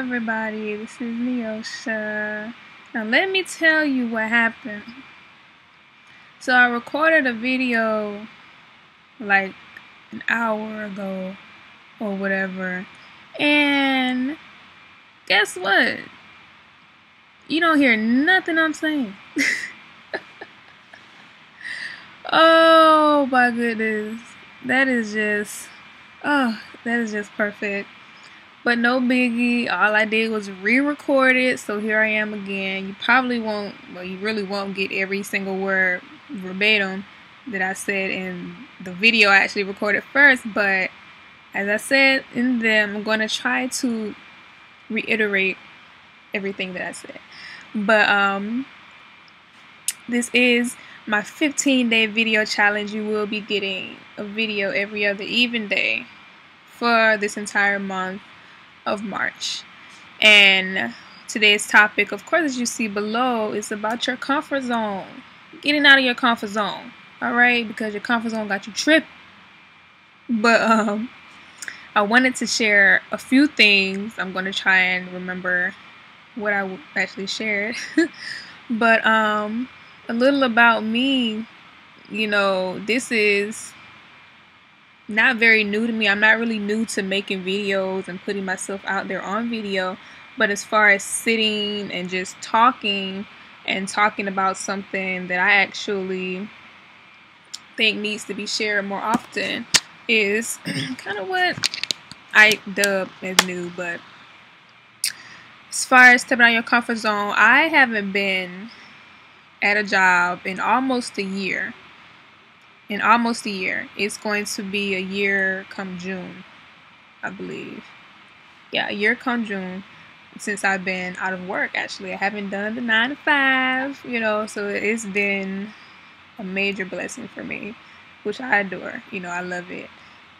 everybody, this is Neosha. Now let me tell you what happened. So I recorded a video like an hour ago or whatever, and guess what? You don't hear nothing I'm saying. Oh my goodness. That is just perfect. But no biggie, all I did was re-record it, so here I am again. You probably won't, well, you really won't get every single word verbatim that I said in the video I actually recorded first, but as I said in them, I'm going to try to reiterate everything that I said. But this is my 15-day video challenge. You will be getting a video every other even day for this entire month of March. And today's topic, of course, as you see below, is about your comfort zone. Getting out of your comfort zone. Alright? Because your comfort zone got you tripped. But I wanted to share a few things. I'm going to try and remember what I actually shared. But a little about me. You know, this is not very new to me. I'm not really new to making videos and putting myself out there on video, but as far as sitting and just talking about something that I actually think needs to be shared more often is kind of what I dub as new. But as far as stepping out of your comfort zone, I haven't been at a job in almost a year. It's going to be a year come June, I believe. Yeah, a year come June since I've been out of work. Actually, I haven't done the 9 to 5, you know, so it's been a major blessing for me, which I adore. You know, I love it.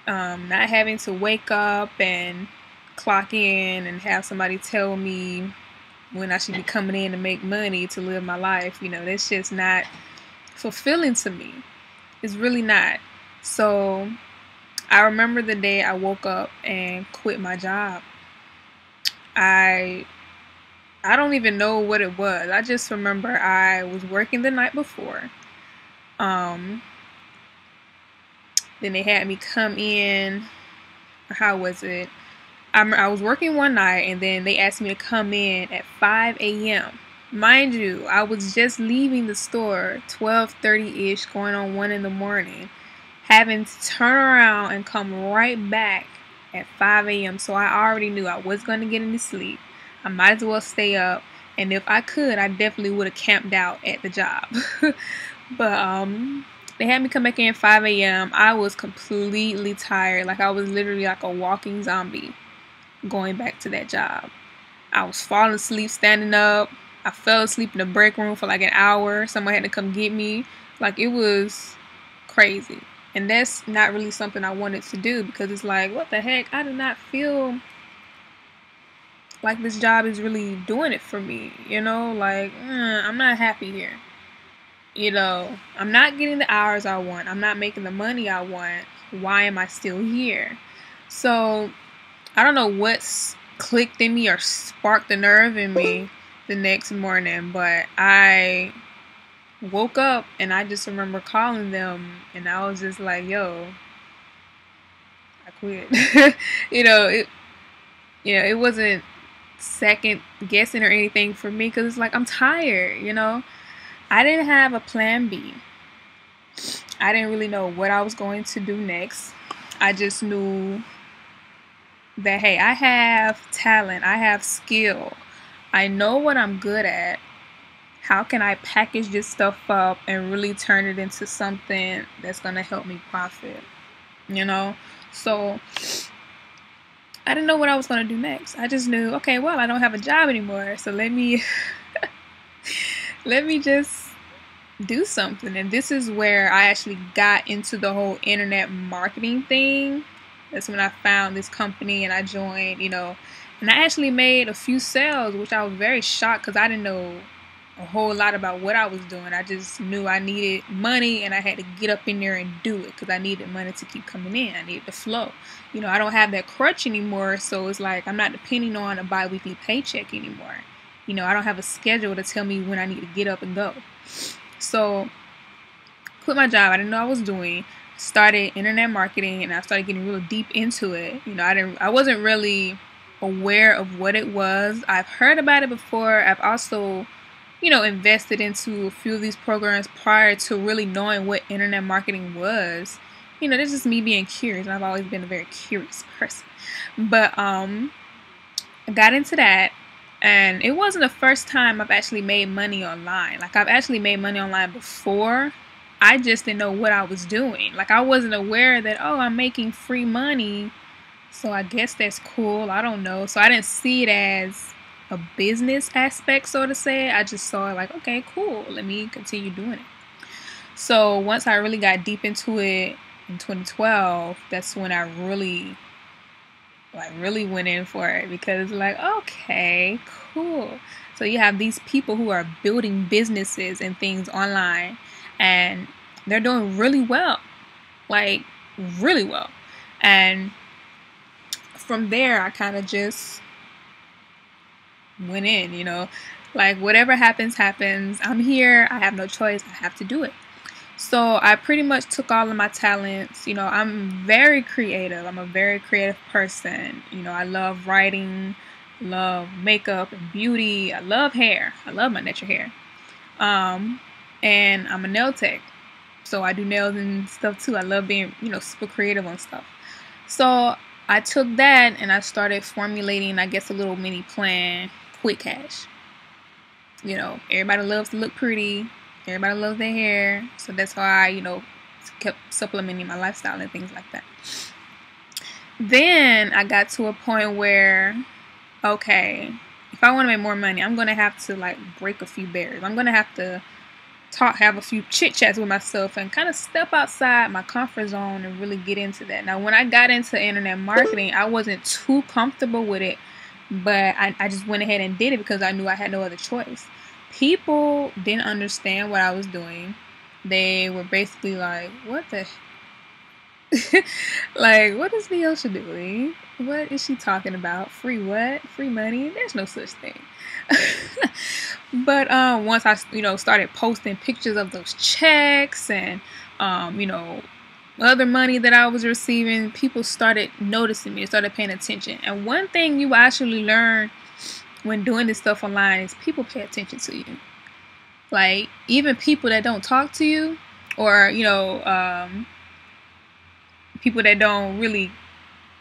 Not having to wake up and clock in and have somebody tell me when I should be coming in to make money to live my life. You know, that's just not fulfilling to me. It's really not. So I remember the day I woke up and quit my job. I don't even know what it was. I just remember I was working the night before. Then they had me come in. How was it? I was working one night, and then they asked me to come in at 5 a.m. Mind you, I was just leaving the store 12:30-ish, going on 1 in the morning, having to turn around and come right back at 5 a.m. So I already knew I was going to get any sleep. I might as well stay up, and if I could, I definitely would have camped out at the job. But they had me come back in at 5 a.m. I was completely tired. Like, I was literally like a walking zombie going back to that job. I was falling asleep standing up. I fell asleep in the break room for like an hour. Someone had to come get me. Like, it was crazy. And that's not really something I wanted to do, because it's like, what the heck? I do not feel like this job is really doing it for me. You know, like, I'm not happy here. You know, I'm not getting the hours I want. I'm not making the money I want. Why am I still here? So I don't know what's clicked in me or sparked the nerve in me the next morning, but I woke up and I just remember calling them, and I was just like, yo, I quit. It wasn't second guessing or anything for me, because it's like, I'm tired. I didn't have a plan B. I didn't really know what I was going to do next. I just knew that, hey, I have talent, I have skill, I know what I'm good at. How can I package this stuff up and really turn it into something that's going to help me profit? So I didn't know what I was going to do next. I just knew, okay, well, I don't have a job anymore, so let me just do something. And this is where I actually got into the whole internet marketing thing. That's when I found this company and I joined, and I actually made a few sales, which I was very shocked, because I didn't know a whole lot about what I was doing. I just knew I needed money and I had to get up in there and do it because I needed money to keep coming in. I needed the flow. You know, I don't have that crutch anymore, so it's like I'm not depending on a bi-weekly paycheck anymore. You know, I don't have a schedule to tell me when I need to get up and go. So, quit my job. I didn't know I was doing. Started internet marketing and I started getting real deep into it. You know, I wasn't really aware of what it was. I've heard about it before. I've also, you know, invested into a few of these programs prior to really knowing what internet marketing was. You know, this is me being curious. I've always been a very curious person. But I got into that, and it wasn't the first time I've actually made money online. Like, I've actually made money online before. I just didn't know what I was doing. Like, I wasn't aware that, oh, I'm making free money, so I guess that's cool. I don't know. So I didn't see it as a business aspect, so to say. I just saw it like, okay, cool. Let me continue doing it. So once I really got deep into it in 2012, that's when I really went in for it, because like, okay, cool. So you have these people who are building businesses and things online, and they're doing really well, like really well. And from there, I kind of just went in, you know, like whatever happens, happens. I'm here. I have no choice. I have to do it. So I pretty much took all of my talents. You know, I'm very creative. I'm a very creative person. You know, I love writing, love makeup and beauty. I love hair. I love my natural hair. And I'm a nail tech. So I do nails and stuff too. I love being, you know, super creative on stuff. So I took that and I started formulating, I guess, a little mini plan, quick cash. You know, everybody loves to look pretty. Everybody loves their hair. So that's why I, you know, kept supplementing my lifestyle and things like that. Then I got to a point where, okay, if I want to make more money, I'm going to have to like break a few barriers. I'm going to have to have a few chit chats with myself and kind of step outside my comfort zone and really get into that. Now, when I got into internet marketing, I wasn't too comfortable with it, but I just went ahead and did it because I knew I had no other choice. People didn't understand what I was doing. They were basically like, what the like, what is Neosha doing? What is she talking about? Free what? Free money? There's no such thing. But once I, you know, started posting pictures of those checks and, you know, other money that I was receiving, people started noticing me, started paying attention. And one thing you actually learn when doing this stuff online is people pay attention to you. Like, even people that don't talk to you, or, you know, people that don't really,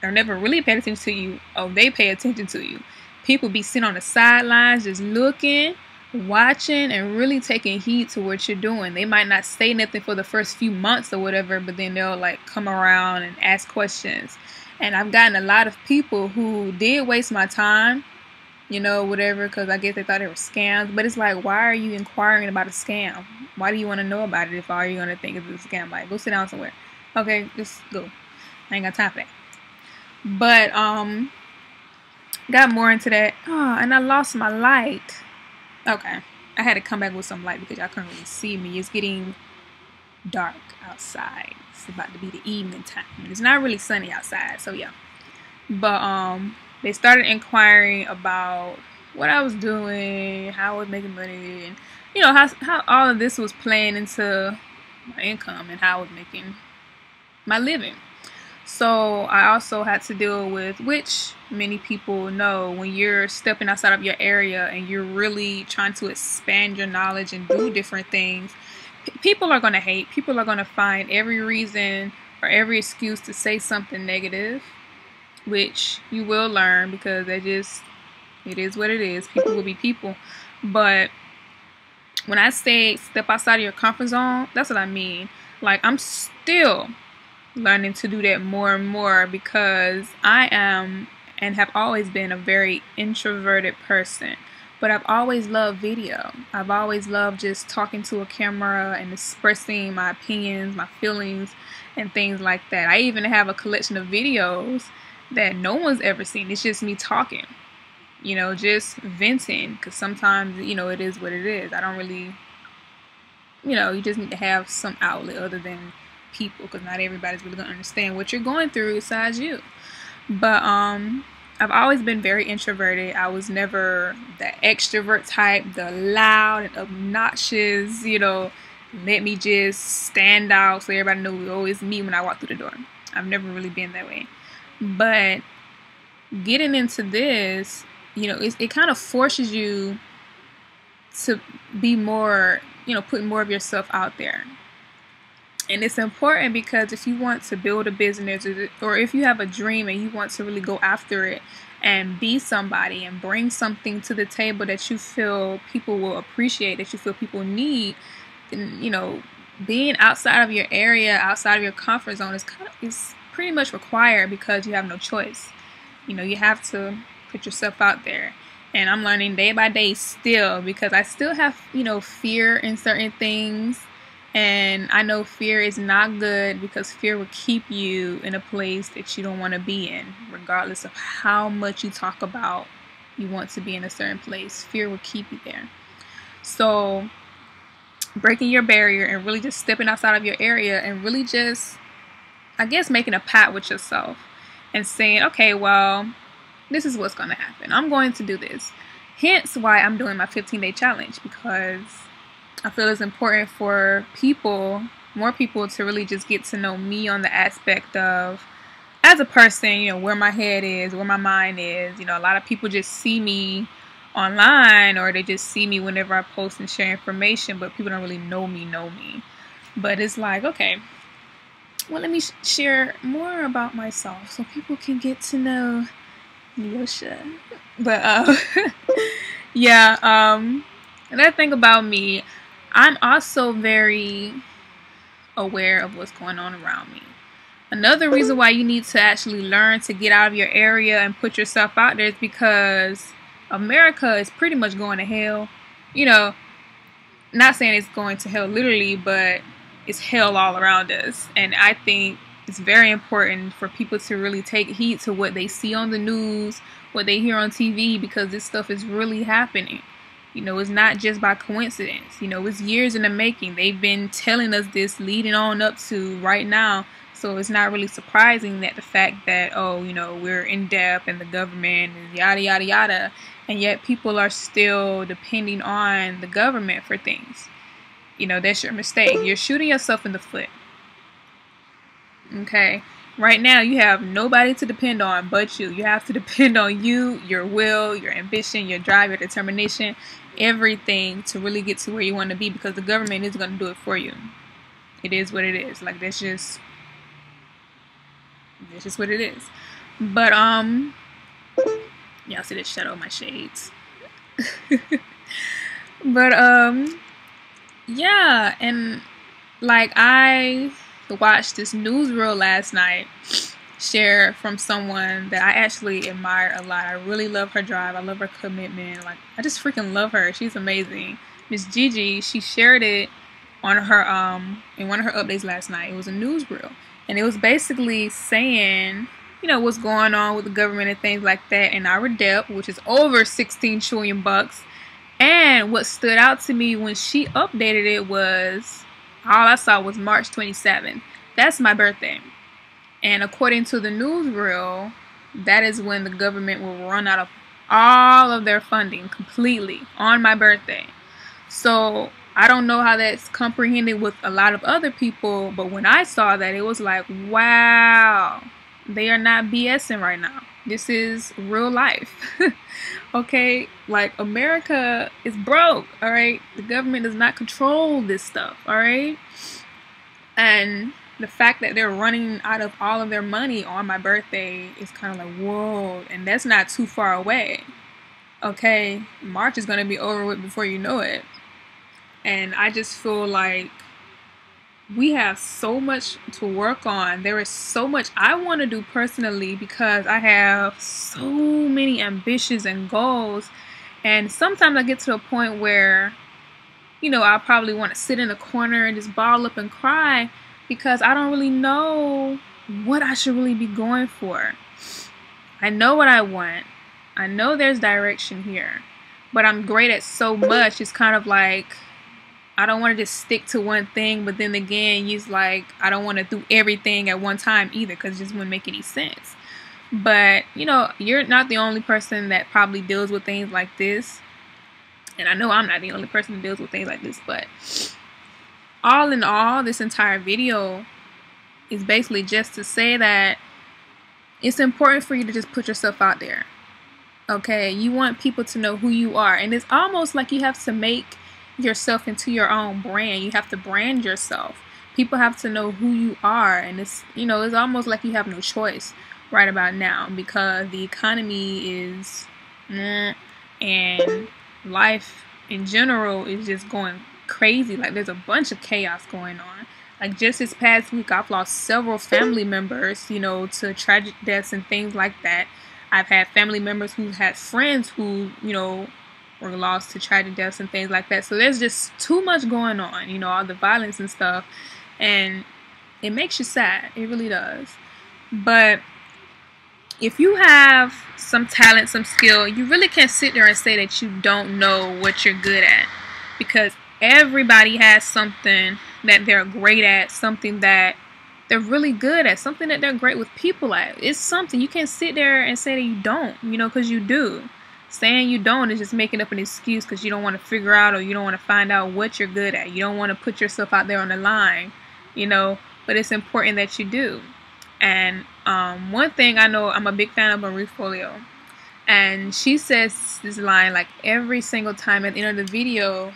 or never really pay attention to you, oh, they pay attention to you. People be sitting on the sidelines just looking, watching, and really taking heed to what you're doing. They might not say nothing for the first few months or whatever, but then they'll like come around and ask questions. And I've gotten a lot of people who did waste my time, you know, whatever, because I guess they thought it were scams. But it's like, why are you inquiring about a scam? Why do you want to know about it if all you're going to think is a scam? Like, go sit down somewhere. Okay, just go. I ain't got time for that. But got more into that. Oh, and I lost my light. Okay, I had to come back with some light because y'all couldn't really see me. It's getting dark outside. It's about to be the evening time. It's not really sunny outside, so yeah. But they started inquiring about what I was doing, how I was making money, and you know how all of this was playing into my income and how I was making my living. So I also had to deal with, which many people know, when you're stepping outside of your area and you're really trying to expand your knowledge and do different things, people are going to hate. People are going to find every reason or every excuse to say something negative, which you will learn because it is what it is. People will be people. But when I say step outside of your comfort zone, that's what I mean. Like, I'm still learning to do that more and more because I am and have always been a very introverted person. But I've always loved video. I've always loved just talking to a camera and expressing my opinions, my feelings, and things like that. I even have a collection of videos that no one's ever seen. It's just me talking. you know, just venting, because sometimes, you know, it is what it is. I don't really, you know, you just need to have some outlet other than people, because not everybody's really gonna understand what you're going through besides you. But I've always been very introverted. I was never the extrovert type, the loud and obnoxious, you know, let me just stand out so everybody knows oh, it's me when I walk through the door. I've never really been that way. But getting into this, you know, it kind of forces you to be more, you know, putting more of yourself out there. And it's important because if you want to build a business, or if you have a dream and you want to really go after it and be somebody and bring something to the table that you feel people will appreciate, that you feel people need, then, you know, being outside of your area, outside of your comfort zone is pretty much required, because you have no choice. You know, you have to put yourself out there. And I'm learning day by day still, because I still have, you know, fear in certain things. And I know fear is not good, because fear will keep you in a place that you don't want to be in, regardless of how much you talk about you want to be in a certain place. Fear will keep you there. So breaking your barrier and really just stepping outside of your area and really just, I guess, making a pact with yourself and saying, okay, well, this is what's going to happen. I'm going to do this. Hence why I'm doing my 15-day challenge, because I feel it's important for people, more people, to really just get to know me on the aspect of, as a person, you know, where my head is, where my mind is. You know, a lot of people just see me online, or they just see me whenever I post and share information, but people don't really know me. But it's like, okay, well, let me share more about myself so people can get to know Yosha. But yeah, another thing about me, I'm also very aware of what's going on around me. Another reason why you need to actually learn to get out of your area and put yourself out there is because America is pretty much going to hell. You know, not saying it's going to hell literally, but it's hell all around us. And I think it's very important for people to really take heed to what they see on the news, what they hear on TV, because this stuff is really happening. You know, it's not just by coincidence. You know, it's years in the making. They've been telling us this leading on up to right now. So it's not really surprising that the fact that, oh, you know, we're in debt and the government is yada, yada, yada. And yet people are still depending on the government for things. You know, that's your mistake. You're shooting yourself in the foot. Okay? Right now, you have nobody to depend on but you. You have to depend on you, your will, your ambition, your drive, your determination, everything to really get to where you want to be, because the government is going to do it for you. It is what it is. Like, that's just what it is. But y'all see the shadow of my shades. But yeah, and like, I watched this news reel last night shared from someone that I actually admire a lot. I really love her drive. I love her commitment. Like, I just freaking love her. She's amazing. Miss Gigi, she shared it on her in one of her updates last night. It was a news reel, and it was basically saying, you know, what's going on with the government and things like that, and our debt, which is over $16 trillion. And what stood out to me when she updated it was, all I saw was March 27th. That's my birthday. And according to the news reel, that is when the government will run out of all of their funding completely on my birthday. So I don't know how that's comprehended with a lot of other people, but when I saw that, it was like, wow, they are not BSing right now. This is real life. Okay, like, America is broke, all right? The government does not control this stuff, all right? And the fact that they're running out of all of their money on my birthday is kind of like, whoa, and that's not too far away. Okay, March is going to be over with before you know it. And I just feel like we have so much to work on. There is so much I want to do personally, because I have so many ambitions and goals. And sometimes I get to a point where, you know, I probably want to sit in a corner and just ball up and cry, because I don't really know what I should really be going for. I know what I want. I know there's direction here, but I'm great at so much. It's kind of like I don't want to just stick to one thing, but then again, it's like I don't want to do everything at one time either, because it just wouldn't make any sense. But, you know, you're not the only person that probably deals with things like this. And I know I'm not the only person that deals with things like this. But all in all, this entire video is basically just to say that it's important for you to just put yourself out there. Okay? You want people to know who you are. And it's almost like you have to make yourself into your own brand. You have to brand yourself. People have to know who you are. And it's, you know, it's almost like you have no choice right about now, because the economy is and life in general is just going crazy. Like, there's a bunch of chaos going on. Like, just this past week, I've lost several family members, you know, to tragic deaths and things like that. I've had family members who had friends who, you know, were lost to tragic deaths and things like that. So there's just too much going on, you know, all the violence and stuff, and it makes you sad. It really does. But if you have some talent, some skill, you really can't sit there and say that you don't know what you're good at, because everybody has something that they're great at, something that they're really good at, something that they're great with people at. It's something. You can't sit there and say that you don't, you know, because you do. Saying you don't is just making up an excuse because you don't want to figure out, or you don't want to find out what you're good at. You don't want to put yourself out there on the line, you know, but it's important that you do. And one thing I know, I'm a big fan of Marie Folio, and she says this line like every single time at the end of the video,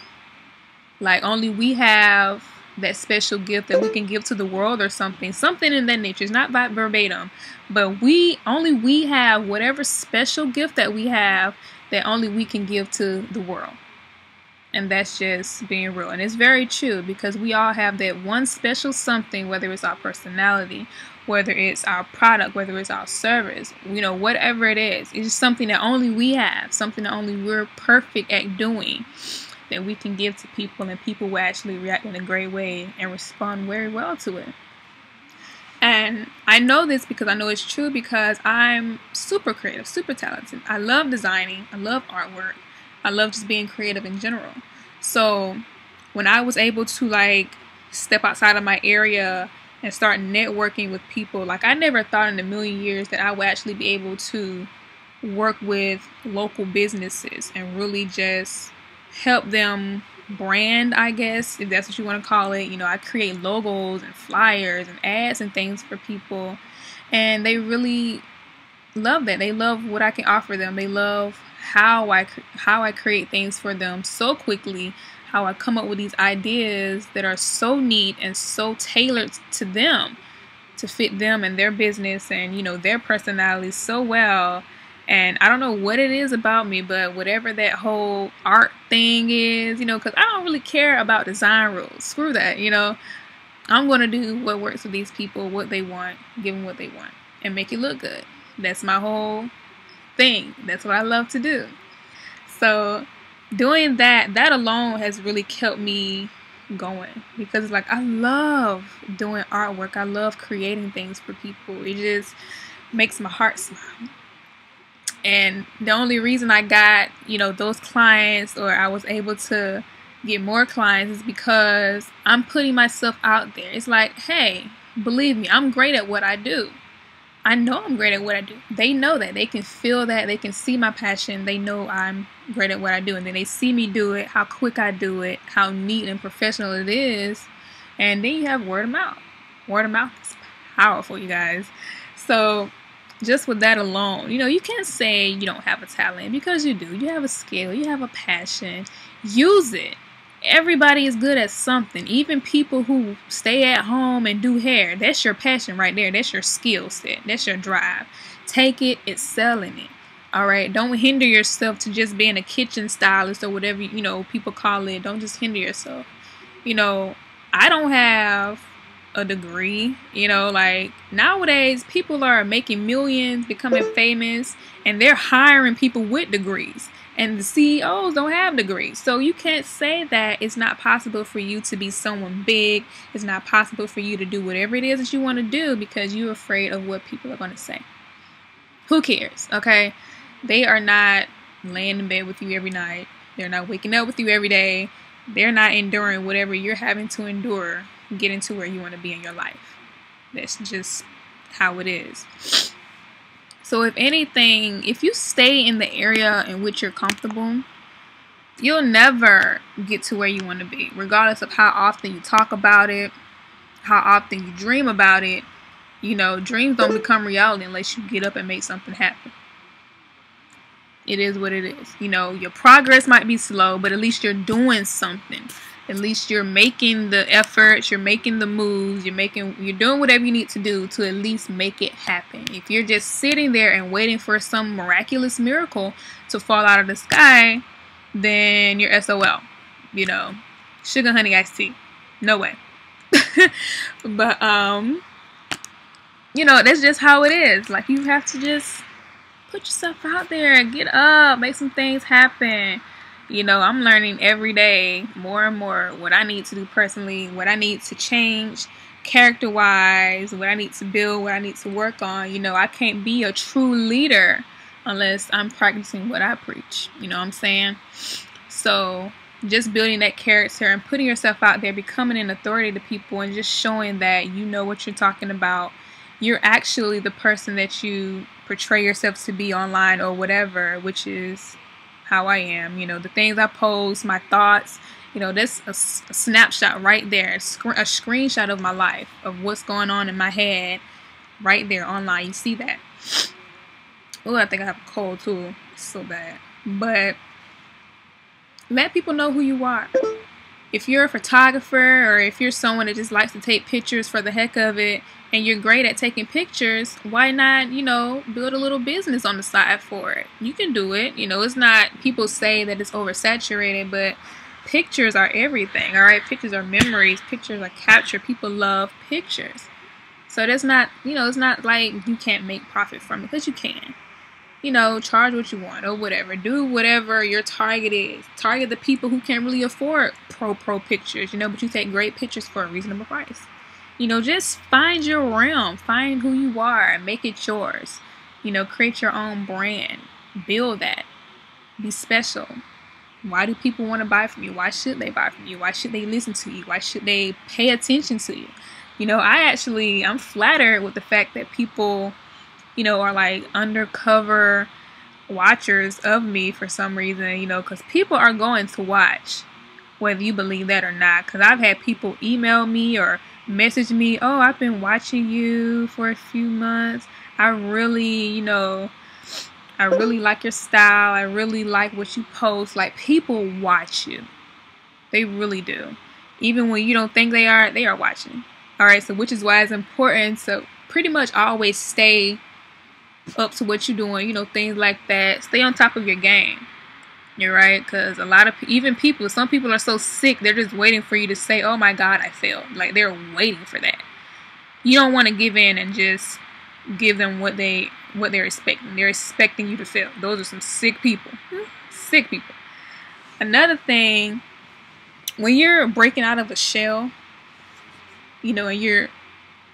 like only we have that special gift that we can give to the world, or something in that nature. It's not verbatim, but we have whatever special gift that we have that only we can give to the world. And that's just being real. And it's very true, because we all have that one special something, whether it's our personality, whether it's our product, whether it's our service, you know, whatever it is. It's just something that only we have, something that only we're perfect at doing, that we can give to people, and people will actually react in a great way and respond very well to it. And I know this because I know it's true, because I'm super creative, super talented. I love designing. I love artwork. I love just being creative in general. So when I was able to like step outside of my area and start networking with people, like I never thought in a million years that I would actually be able to work with local businesses and really just help them brand, I guess, if that's what you want to call it. You know, I create logos and flyers and ads and things for people, and they really love that. They love what I can offer them. They love how I create things for them so quickly, how I come up with these ideas that are so neat and so tailored to them, to fit them and their business and, you know, their personality so well. And I don't know what it is about me, but whatever that whole art thing is, you know, because I don't really care about design rules. Screw that, you know. I'm going to do what works with these people, what they want, give them what they want, and make it look good. That's my whole thing. That's what I love to do. So doing that alone has really kept me going, because it's like I love doing artwork. I love creating things for people. It just makes my heart smile. And the only reason I got, you know, those clients, or I was able to get more clients, is because I'm putting myself out there. It's like, hey, believe me, I'm great at what I do. I know I'm great at what I do. They know that. They can feel that. They can see my passion. They know I'm great at what I do. And then they see me do it, how quick I do it, how neat and professional it is. And then you have word of mouth. Word of mouth is powerful, you guys. So just with that alone, you know, you can't say you don't have a talent, because you do. You have a skill. You have a passion. Use it. Everybody is good at something. Even people who stay at home and do hair. That's your passion right there. That's your skill set. That's your drive. Take it. Excel in it. All right. Don't hinder yourself to just being a kitchen stylist or whatever, you know, people call it. Don't just hinder yourself. You know, I don't have a degree, you know, like nowadays people are making millions, becoming famous, and they're hiring people with degrees, and the CEOs don't have degrees. So you can't say that it's not possible for you to be someone big. It's not possible for you to do whatever it is that you want to do because you're afraid of what people are going to say. Who cares? Okay. They are not laying in bed with you every night. They're not waking up with you every day. They're not enduring whatever you're having to endure getting to where you want to be in your life. That's just how it is. So if anything, if you stay in the area in which you're comfortable, you'll never get to where you want to be, regardless of how often you talk about it, how often you dream about it. You know, dreams don't become reality unless you get up and make something happen. It is what it is. You know, your progress might be slow, but at least you're doing something. At least you're making the efforts, you're making the moves, you're doing whatever you need to do to at least make it happen. If you're just sitting there and waiting for some miraculous miracle to fall out of the sky, then you're SOL. You know, sugar, honey, iced tea. No way. But, you know, that's just how it is. Like, you have to just put yourself out there, get up, make some things happen. You know, I'm learning every day more and more what I need to do personally, what I need to change character-wise, what I need to build, what I need to work on. You know, I can't be a true leader unless I'm practicing what I preach. You know what I'm saying? So just building that character and putting yourself out there, becoming an authority to people, and just showing that you know what you're talking about. You're actually the person that you portray yourself to be online or whatever, which is how I am. You know, the things I post, my thoughts, you know, that's a snapshot right there, a screenshot of my life, of what's going on in my head right there online. You see that? Oh, I think I have a cold too. It's so bad. But let people know who you are. If you're a photographer, or if you're someone that just likes to take pictures for the heck of it, and you're great at taking pictures, why not, you know, build a little business on the side for it? You can do it. You know, it's not, people say that it's oversaturated, but pictures are everything, all right? Pictures are memories. Pictures are capture. People love pictures. So that's not, you know, it's not like you can't make profit from it, because you can. You know, charge what you want or whatever. Do whatever your target is. Target the people who can't really afford pro pictures, you know, but you take great pictures for a reasonable price. You know, just find your realm. Find who you are and make it yours. You know, create your own brand. Build that. Be special. Why do people want to buy from you? Why should they buy from you? Why should they listen to you? Why should they pay attention to you? You know, I'm flattered with the fact that people, you know, are like undercover watchers of me for some reason, you know, because people are going to watch, whether you believe that or not. Because I've had people email me or message me, oh, I've been watching you for a few months. I really, you know, I really like your style. I really like what you post. Like, people watch you. They really do. Even when you don't think they are watching. All right, so which is why it's important to pretty much always stay up to what you're doing, you know, things like that. Stay on top of your game. You're right, because a lot of some people are so sick, they're just waiting for you to say, oh my God, I failed. Like, they're waiting for that. You don't want to give in and just give them what they're expecting. They're expecting you to fail. Those are some sick people. Sick people. Another thing, when you're breaking out of a shell, you know, and you're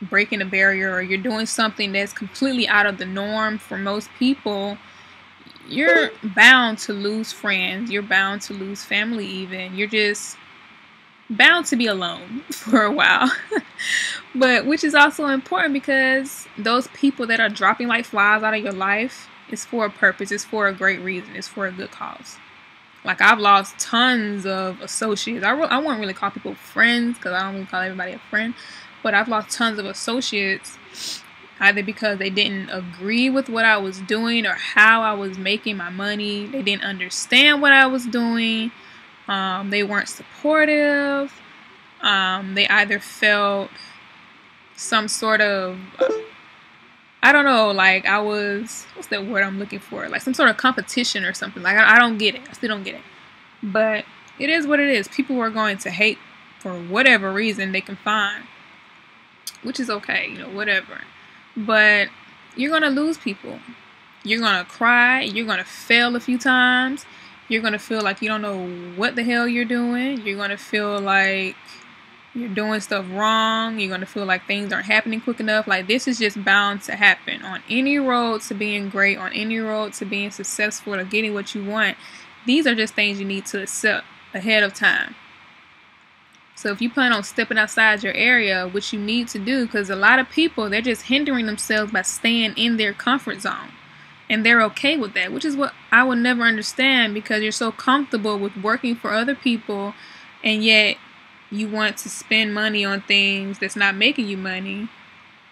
breaking a barrier, or you're doing something that's completely out of the norm for most people, you're bound to lose friends. You're bound to lose family even. You're just bound to be alone for a while. But which is also important, because those people that are dropping like flies out of your life, it's for a purpose. It's for a great reason. It's for a good cause. Like, I've lost tons of associates. I won't really call people friends, because I don't really call everybody a friend. But I've lost tons of associates, either because they didn't agree with what I was doing or how I was making my money. They didn't understand what I was doing. They weren't supportive. They either felt some sort of, I don't know, like I was, what's that word I'm looking for? Like some sort of competition or something. Like, I don't get it. I still don't get it. But it is what it is. People are going to hate for whatever reason they can find, which is okay, you know, whatever. But you're going to lose people. You're going to cry. You're going to fail a few times. You're going to feel like you don't know what the hell you're doing. You're going to feel like you're doing stuff wrong. You're going to feel like things aren't happening quick enough. Like, this is just bound to happen. On any road to being great, on any road to being successful or getting what you want, these are just things you need to accept ahead of time. So if you plan on stepping outside your area, which you need to do, because a lot of people, they're just hindering themselves by staying in their comfort zone. And they're okay with that, which is what I would never understand, because you're so comfortable with working for other people, and yet you want to spend money on things that's not making you money,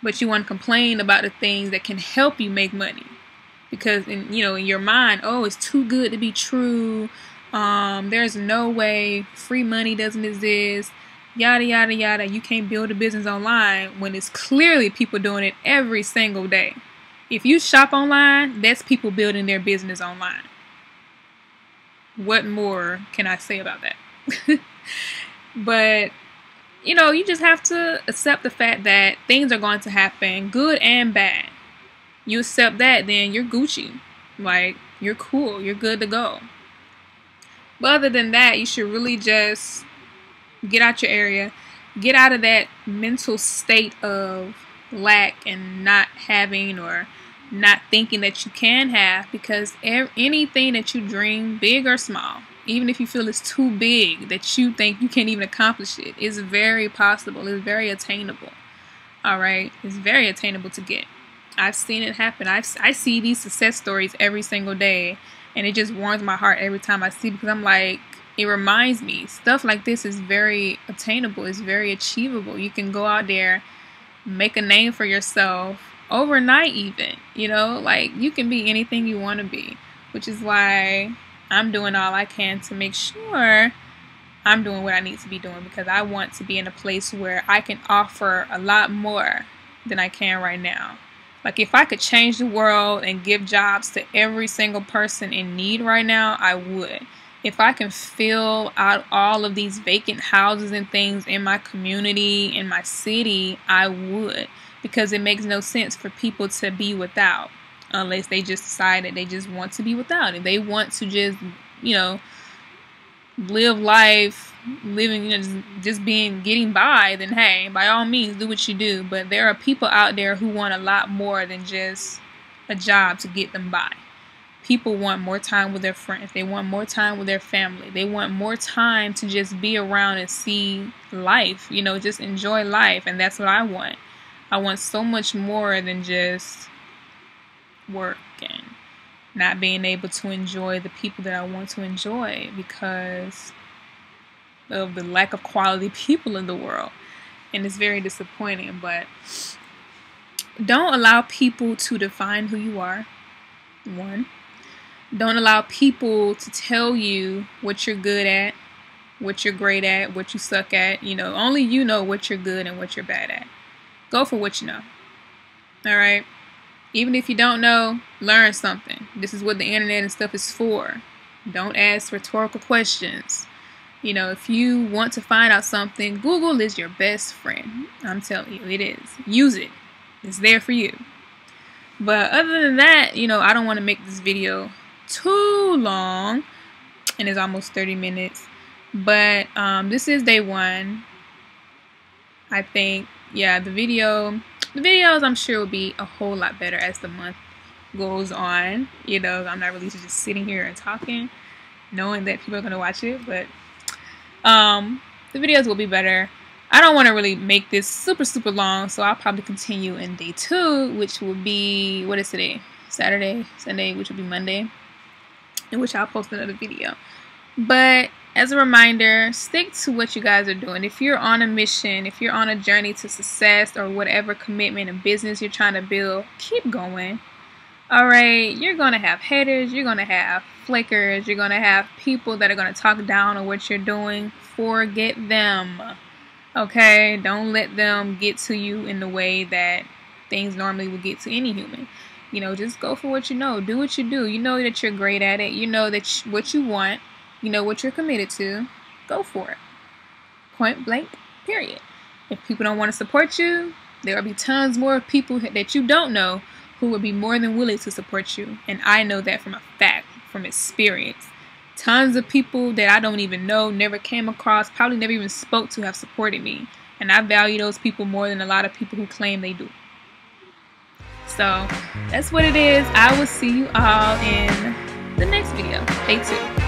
but you want to complain about the things that can help you make money. Because in your mind, oh, it's too good to be true. There's no way, free money doesn't exist. Yada yada yada. You can't build a business online when it's clearly people doing it every single day. If you shop online, that's people building their business online. What more can I say about that? But, you just have to accept the fact that things are going to happen, good and bad. You accept that, then you're Gucci. Like, you're cool. You're good to go. But other than that, you should really just get out your area. Get out of that mental state of lack and not having or not thinking that you can have, because anything that you dream, big or small, even if you feel it's too big that you think you can't even accomplish it, is very possible. It's very attainable. All right, it's very attainable to get. I've seen it happen. I see these success stories every single day, and it just warms my heart every time I see it, because I'm like, it reminds me, stuff like this is very attainable. It's very achievable. You can go out there, make a name for yourself overnight even, like, you can be anything you want to be, which is why I'm doing all I can to make sure I'm doing what I need to be doing, because I want to be in a place where I can offer a lot more than I can right now. Like, if I could change the world and give jobs to every single person in need right now, I would. If I can fill out all of these vacant houses and things in my community, in my city, I would. Because it makes no sense for people to be without, unless they just decide that they just want to be without. If they want to just, live life, just getting by, then hey, by all means, do what you do. But there are people out there who want a lot more than just a job to get them by. People want more time with their friends. They want more time with their family. They want more time to just be around and see life, just enjoy life. And that's what I want. I want so much more than just work and not being able to enjoy the people that I want to enjoy because of the lack of quality people in the world. And it's very disappointing. But don't allow people to define who you are. One. Don't allow people to tell you what you're good at, what you're great at, what you suck at. Only you know what you're good and what you're bad at. Go for what you know. All right? Even if you don't know, learn something. This is what the internet and stuff is for. Don't ask rhetorical questions. If you want to find out something, Google is your best friend. I'm telling you, it is. Use it. It's there for you. But other than that, I don't want to make this video too long. And it's almost 30 minutes. But this is day one. I think, yeah, the videos I'm sure will be a whole lot better as the month goes on. I'm not really just sitting here and talking, knowing that people are going to watch it. But the videos will be better. I don't want to really make this super, super long, so I'll probably continue in day 2, which will be, what is today? Saturday, Sunday, which will be Monday, in which I'll post another video. But as a reminder, stick to what you guys are doing. If you're on a mission, if you're on a journey to success or whatever commitment and business you're trying to build, keep going. All right, you're going to have haters, you're going to have flakers, you're going to have people that are going to talk down on what you're doing. Forget them. Okay, don't let them get to you in the way that things normally would get to any human. Just go for what you know. Do what you do. You know that you're great at it. You know that what you want. You know what you're committed to. Go for it. Point blank, period. If people don't want to support you, there will be tons more people that you don't know who will be more than willing to support you. And I know that from a fact, from experience. tons of people that I don't even know, never came across, probably never even spoke to, have supported me. And I value those people more than a lot of people who claim they do. So that's what it is. I will see you all in the next video. Stay tuned.